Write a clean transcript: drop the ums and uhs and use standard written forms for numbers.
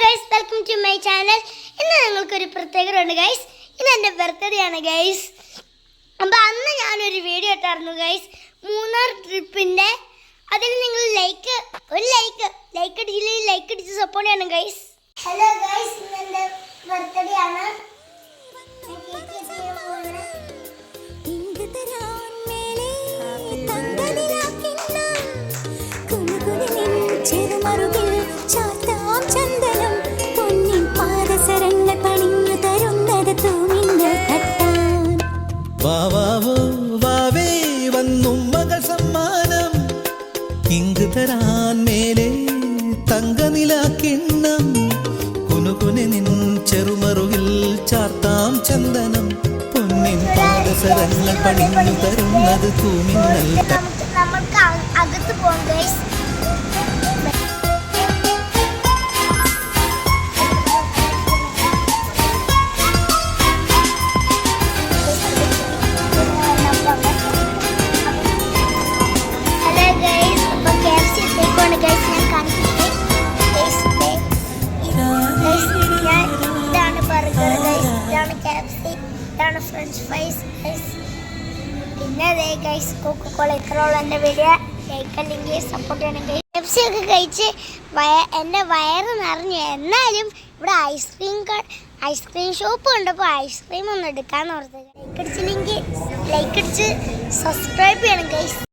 guys, welcome to my channel. ഇന്ന് ഞങ്ങൾക്കൊരു പ്രത്യേകതയുണ്ട് ഗൈസ്. ഇന്ന് എൻ്റെ ബർത്ത്ഡേ ആണ് ഗൈസ്. അപ്പോൾ അന്ന് ഞാനൊരു വീഡിയോ ഇട്ടായിരുന്നു ഗൈസ്, മൂന്നാർ ട്രിപ്പിൻ്റെ. അതിൽ നിങ്ങൾ ലൈക്ക് അടിച്ച് സപ്പോർട്ട് ചെയ്യണം ഗൈസ്. ഹലോ ഗൈസ്, ഇന്ന് എൻ്റെ ബർത്ത്ഡേ ആണ്. തരാൻ മേലെ തങ്കനിലാക്കിണ്ണം കുനുകുനെ നിൻ ചെറുമറുകിൽ ചാർത്താം ചന്ദനം പൊന്നിൻ പാദസരങ്ങൾ പണിഞ്ഞു തരുന്നത് തൂമിന്നൽ. നമുക്ക് അകത്ത് പോകാം ഗൈസ്. ഫ്രഞ്ച് ഫ്രൈസ് പിന്നെ കോക്കോള ഇത്രയുള്ള എൻ്റെ വീഡിയോ ലൈക്ക് അല്ലെങ്കിൽ സപ്പോർട്ട് ചെയ്യണം. പെപ്സി ഒക്കെ കഴിച്ച് എൻ്റെ വയറ് നിറഞ്ഞു. എന്നാലും ഇവിടെ ഐസ്ക്രീം ഷോപ്പ് കണ്ടപ്പോൾ ഐസ്ക്രീം ഒന്ന് എടുക്കാമെന്ന് ഓർത്തത്. ലൈക്ക് അടിച്ച് സബ്സ്ക്രൈബ് ചെയ്യണം ഗൈസ്.